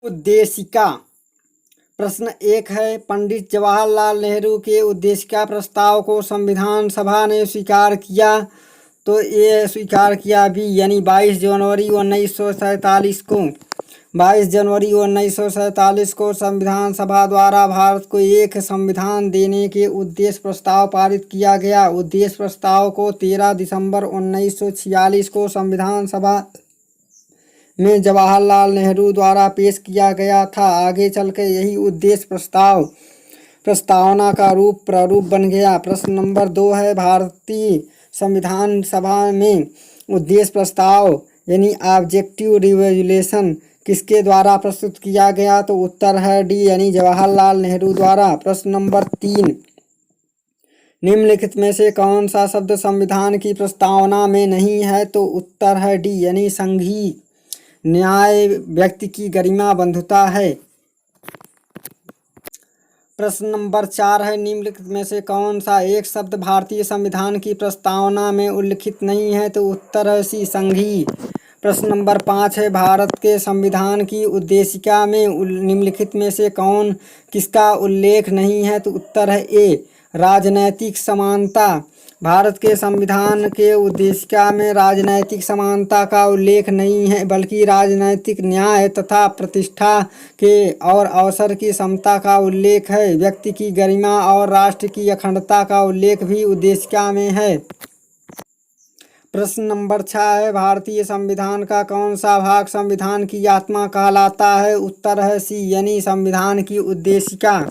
उद्देशिका। प्रश्न 1 है, पंडित जवाहरलाल नेहरू के उद्देशिका प्रस्ताव को संविधान सभा ने स्वीकार किया। तो ये स्वीकार किया भी यानी 22 जनवरी 1947 को 22 जनवरी 1947 को संविधान सभा द्वारा भारत को एक संविधान देने के उद्देश्य प्रस्ताव पारित किया गया। उद्देश्य प्रस्ताव को 13 दिसंबर 1946 को संविधान सभा में जवाहरलाल नेहरू द्वारा पेश किया गया था। आगे चलकर यही उद्देश्य प्रस्तावना का प्रारूप बन गया। प्रश्न नंबर 2 है, भारतीय संविधान सभा में उद्देश्य प्रस्ताव यानी ऑब्जेक्टिव रिजोल्यूशन किसके द्वारा प्रस्तुत किया गया? तो उत्तर है डी यानी जवाहरलाल नेहरू द्वारा। प्रश्न नंबर 3, निम्नलिखित में से कौन सा शब्द संविधान की प्रस्तावना में नहीं है? तो उत्तर है डी यानी संघीय न्याय व्यक्ति की गरिमा बंधुता है। प्रश्न नंबर 4 है, निम्नलिखित में से कौन सा एक शब्द भारतीय संविधान की प्रस्तावना में उल्लिखित नहीं है? तो उत्तर है सी संघीय। प्रश्न नंबर 5 है, भारत के संविधान की उद्देशिका में निम्नलिखित में से किसका उल्लेख नहीं है? तो उत्तर है ए राजनैतिक समानता। भारत के संविधान के उद्देशिका में राजनैतिक समानता का उल्लेख नहीं है, बल्कि राजनैतिक न्याय तथा प्रतिष्ठा के और अवसर की समता का उल्लेख है। व्यक्ति की गरिमा और राष्ट्र की अखंडता का उल्लेख भी उद्देशिका में है। प्रश्न नंबर 6 है, भारतीय संविधान का कौन सा भाग संविधान की आत्मा कहलाता है? उत्तर है सी यानी संविधान की उद्देशिका।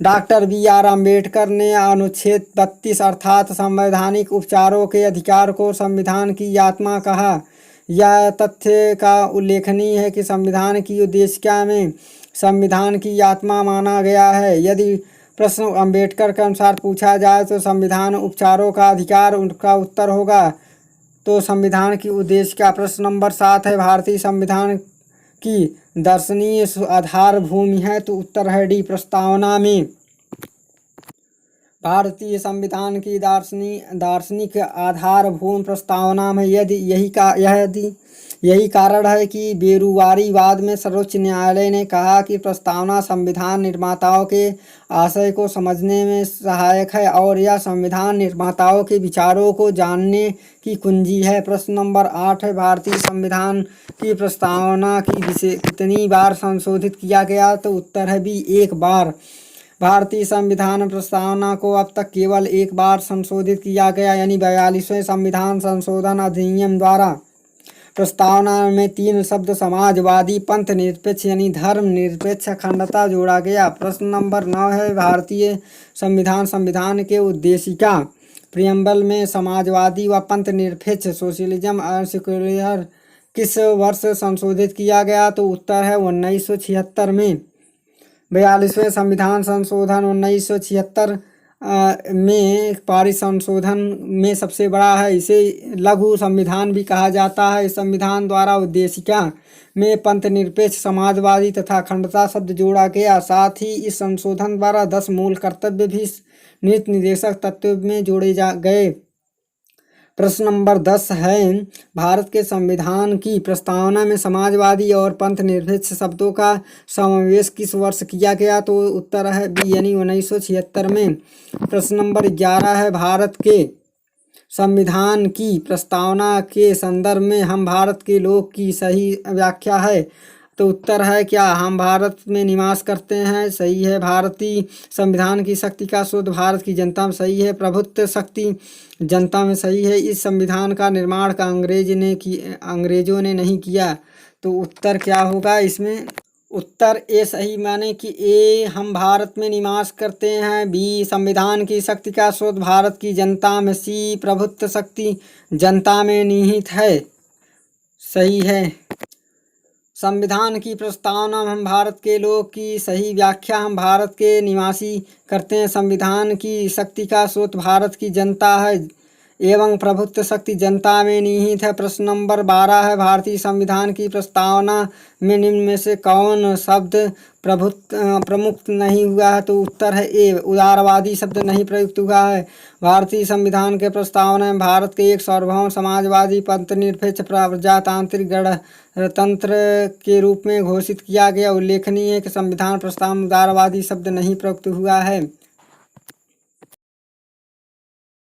डॉक्टर BR अम्बेडकर ने अनुच्छेद 32 अर्थात संवैधानिक उपचारों के अधिकार को संविधान की आत्मा कहा। यह तथ्य का उल्लेखनीय है कि संविधान की उद्देशिका में संविधान की आत्मा माना गया है। यदि प्रश्न अम्बेडकर के अनुसार पूछा जाए तो संविधान उपचारों का अधिकार उनका उत्तर होगा तो संविधान की उद्देशिका। प्रश्न नंबर 7 है, भारतीय संविधान की दार्शनिक आधार भूमि है? तो उत्तर है डी प्रस्तावना में। भारतीय संविधान की दार्शनिक आधार भूमि प्रस्तावना में यही कारण है कि बेरुवारीवाद में सर्वोच्च न्यायालय ने कहा कि प्रस्तावना संविधान निर्माताओं के आशय को समझने में सहायक है और यह संविधान निर्माताओं के विचारों को जानने की कुंजी है। प्रश्न नंबर 8 है, भारतीय संविधान की प्रस्तावना कितनी बार संशोधित किया गया? तो उत्तर है बी 1 बार। भारतीय संविधान प्रस्तावना को अब तक केवल 1 बार संशोधित किया गया यानी 42वें संविधान संशोधन अधिनियम द्वारा। प्रस्तावना में 3 शब्द समाजवादी, पंथ निरपेक्ष यानी धर्म निरपेक्ष, अखंडता जोड़ा गया। प्रश्न नंबर 9 है, भारतीय संविधान के उद्देशिका प्रियम्बल में समाजवादी व पंथ निरपेक्ष सोशलिज्म और सेक्युलर किस वर्ष संशोधित किया गया? तो उत्तर है 1976 में। 42वें संविधान संशोधन 1976 में पारित संशोधन में सबसे बड़ा है। इसे लघु संविधान भी कहा जाता है। इस संविधान द्वारा उद्देशिका में पंथ निरपेक्ष, समाजवादी तथा अखंडता शब्द जोड़ा गया। साथ ही इस संशोधन द्वारा 10 मूल कर्तव्य भी नीति निर्देशक तत्व में जोड़े गए। प्रश्न नंबर 10 है, भारत के संविधान की प्रस्तावना में समाजवादी और पंथ निरपेक्ष शब्दों का समावेश किस वर्ष किया गया? तो उत्तर है बी यानी 1976 में। प्रश्न नंबर 11 है, भारत के संविधान की प्रस्तावना के संदर्भ में हम भारत के लोग की सही व्याख्या है? तो उत्तर है क्या हम भारत में निवास करते हैं? सही है। भारतीय संविधान की शक्ति का स्रोत भारत की जनता में सही है। प्रभुत्व शक्ति जनता में सही है। इस संविधान का निर्माण का अंग्रेजों ने नहीं किया। तो उत्तर क्या होगा इसमें? उत्तर ए सही माने कि ए हम भारत में निवास करते हैं। बी संविधान की शक्ति का स्रोत भारत की जनता में। सी प्रभुत्व शक्ति जनता में निहित है। सही है। संविधान की प्रस्तावना हम भारत के लोग की सही व्याख्या हम भारत के निवासी करते हैं। संविधान की शक्ति का स्रोत भारत की जनता है एवं प्रभुत्व शक्ति जनता में निहित है। प्रश्न नंबर 12 है, भारतीय संविधान की प्रस्तावना में निम्न में से कौन शब्द प्रमुख नहीं हुआ है? तो उत्तर है ए उदारवादी शब्द नहीं प्रयुक्त हुआ है। भारतीय संविधान के प्रस्तावना में भारत के एक सार्वभौम समाजवादी पंथ निरपेक्ष प्रजातांत्रिक तंत्र के रूप में घोषित किया गया। उल्लेखनीय है कि संविधान प्रस्ताव में उदारवादी शब्द नहीं प्रयुक्त हुआ है।